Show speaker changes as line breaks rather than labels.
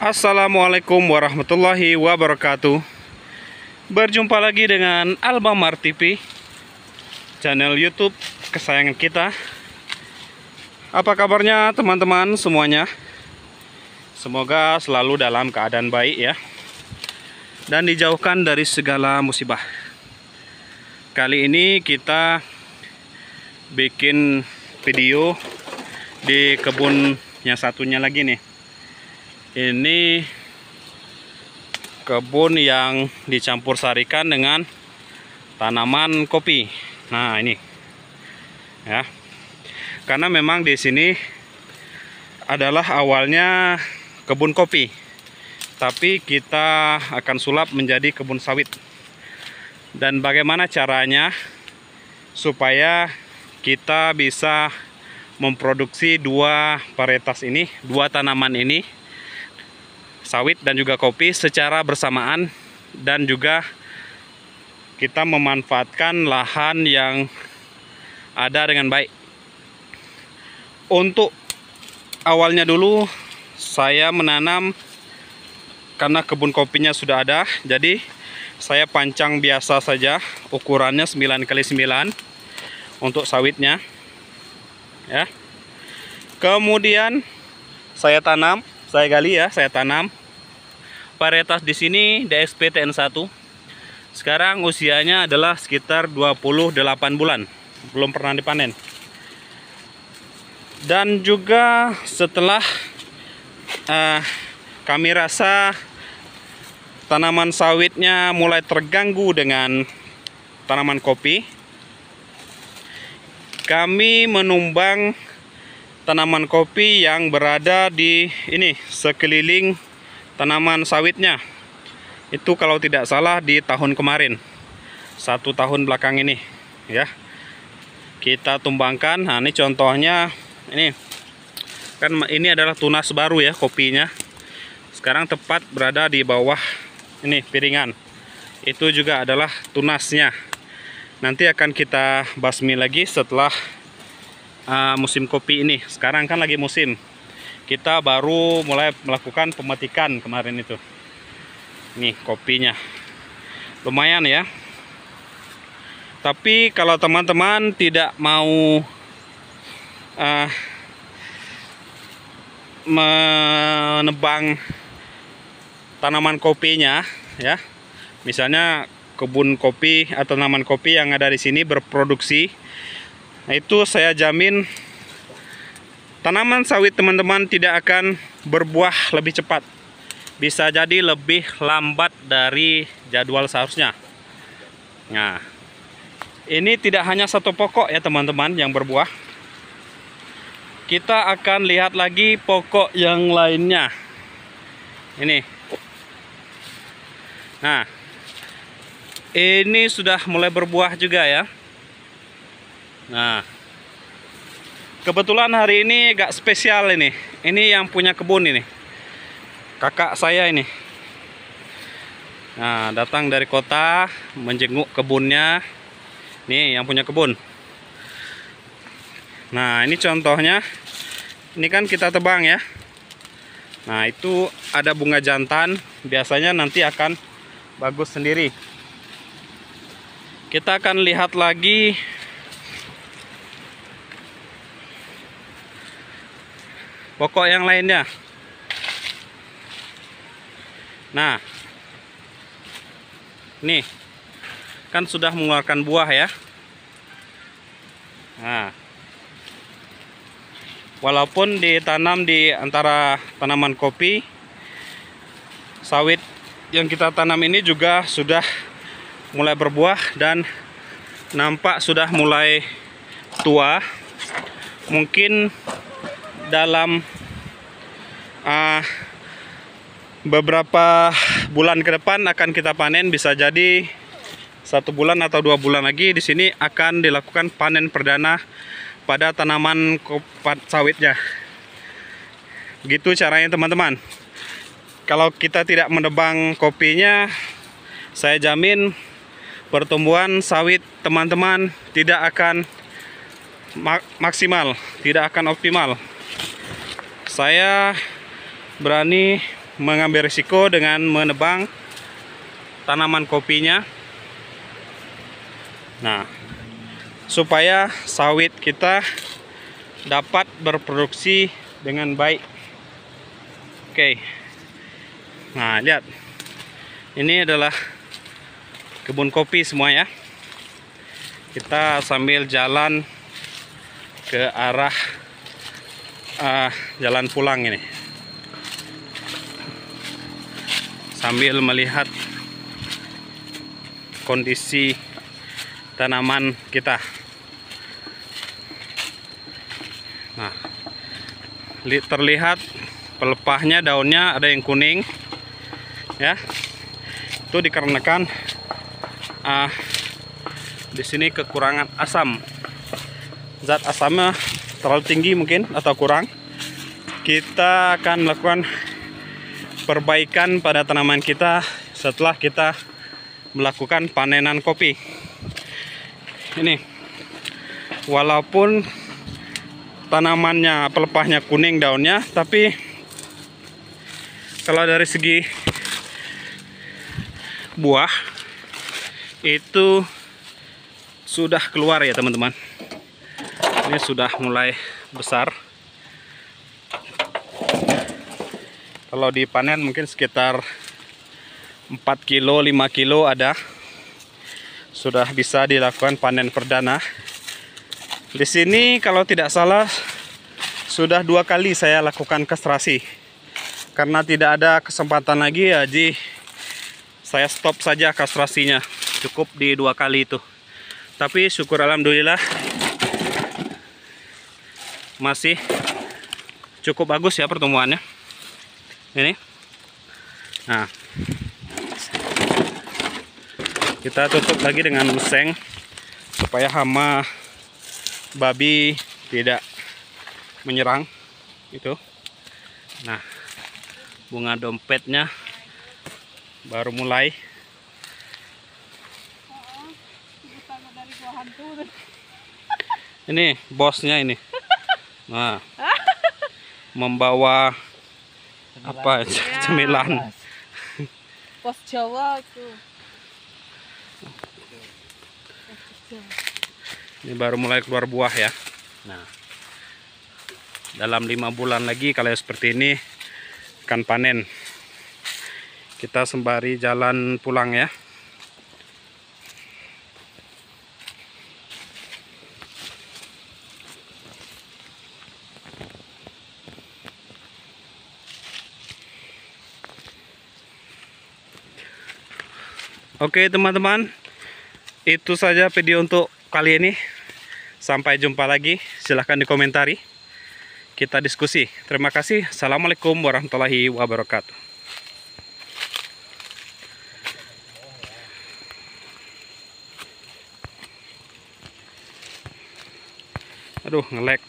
Assalamualaikum warahmatullahi wabarakatuh. Berjumpa lagi dengan Almamar TV, channel YouTube kesayangan kita. Apa kabarnya teman-teman semuanya? Semoga selalu dalam keadaan baik ya, dan dijauhkan dari segala musibah. Kali ini kita bikin video di kebun yang satunya lagi nih. Ini kebun yang dicampur sarikan dengan tanaman kopi. Nah, ini ya. Karena memang di sini adalah awalnya kebun kopi, tapi kita akan sulap menjadi kebun sawit. Dan bagaimana caranya supaya kita bisa memproduksi dua varietas ini, dua tanaman ini, sawit dan juga kopi secara bersamaan, dan juga kita memanfaatkan lahan yang ada dengan baik. Untuk awalnya dulu saya menanam, karena kebun kopinya sudah ada, jadi saya pancang biasa saja, ukurannya 9x9 untuk sawitnya ya. Kemudian saya gali ya, saya tanam varietas di sini DXP TN1. Sekarang usianya adalah sekitar 28 bulan, belum pernah dipanen. Dan juga setelah kami rasa tanaman sawitnya mulai terganggu dengan tanaman kopi, kami menumbang tanaman kopi yang berada di ini sekeliling tanaman sawitnya. Itu kalau tidak salah di tahun kemarin, 1 tahun belakang ini ya, kita tumbangkan. Nah, ini contohnya, ini kan ini adalah tunas baru ya kopinya. Sekarang tepat berada di bawah ini piringan. Itu juga adalah tunasnya. Nanti akan kita basmi lagi setelah musim kopi ini. Sekarang kan lagi musim, kita baru mulai melakukan pemetikan kemarin itu. Nih kopinya lumayan ya. Tapi kalau teman-teman tidak mau menebang tanaman kopinya ya, misalnya kebun kopi atau tanaman kopi yang ada di sini berproduksi, nah itu saya jamin tanaman sawit teman-teman tidak akan berbuah lebih cepat. Bisa jadi lebih lambat dari jadwal seharusnya. Nah, ini tidak hanya satu pokok ya teman-teman yang berbuah. Kita akan lihat lagi pokok yang lainnya. Ini. Nah, ini sudah mulai berbuah juga ya. Nah, kebetulan hari ini agak spesial ini. Ini yang punya kebun ini, kakak saya ini. Nah, datang dari kota menjenguk kebunnya. Nih yang punya kebun. Nah, ini contohnya. Ini kan kita tebang ya. Nah, itu ada bunga jantan. Biasanya nanti akan bagus sendiri. Kita akan lihat lagi pokok yang lainnya. Nah, nih kan sudah mengeluarkan buah ya. Nah, walaupun ditanam di antara tanaman kopi, sawit yang kita tanam ini juga sudah mulai berbuah dan nampak sudah mulai tua. Mungkin dalam beberapa bulan ke depan akan kita panen. Bisa jadi 1 bulan atau 2 bulan lagi di sini akan dilakukan panen perdana pada tanaman sawitnya. Gitu caranya teman-teman. Kalau kita tidak menebang kopinya, saya jamin pertumbuhan sawit teman-teman tidak akan maksimal, tidak akan optimal. Saya berani mengambil risiko dengan menebang tanaman kopinya. Nah, supaya sawit kita dapat berproduksi dengan baik. Oke. Nah, lihat. Ini adalah kebun kopi semua ya. Kita sambil jalan ke arah jalan pulang ini. Sambil melihat kondisi tanaman kita. Nah, terlihat pelepahnya, daunnya ada yang kuning ya. Itu dikarenakan di sini kekurangan asam. Zat asamnya terlalu tinggi mungkin atau kurang. Kita akan melakukan perbaikan pada tanaman kita setelah kita melakukan panenan kopi. Ini walaupun tanamannya pelepahnya kuning daunnya, tapi kalau dari segi buah itu sudah keluar ya teman-teman. Ini sudah mulai besar. Kalau dipanen mungkin sekitar 4 kilo 5 kilo ada. Sudah bisa dilakukan panen perdana. Di sini kalau tidak salah sudah 2 kali saya lakukan kastrasi. Karena tidak ada kesempatan lagi ya, jadi saya stop saja kastrasinya. Cukup di 2 kali itu. Tapi syukur alhamdulillah masih cukup bagus ya pertumbuhannya. Ini. Nah, kita tutup lagi dengan luseng supaya hama babi tidak menyerang itu. Nah, bunga dompetnya baru mulai. Ini bosnya ini. Nah, membawa apa cemilan.
Pos Jawa itu.
Ini baru mulai keluar buah ya. Nah, dalam 5 bulan lagi kalau seperti ini akan panen. Kita sembari jalan pulang ya. Oke teman-teman, itu saja video untuk kali ini. Sampai jumpa lagi, silahkan dikomentari, kita diskusi. Terima kasih. Assalamualaikum warahmatullahi wabarakatuh. Aduh, nge-lag.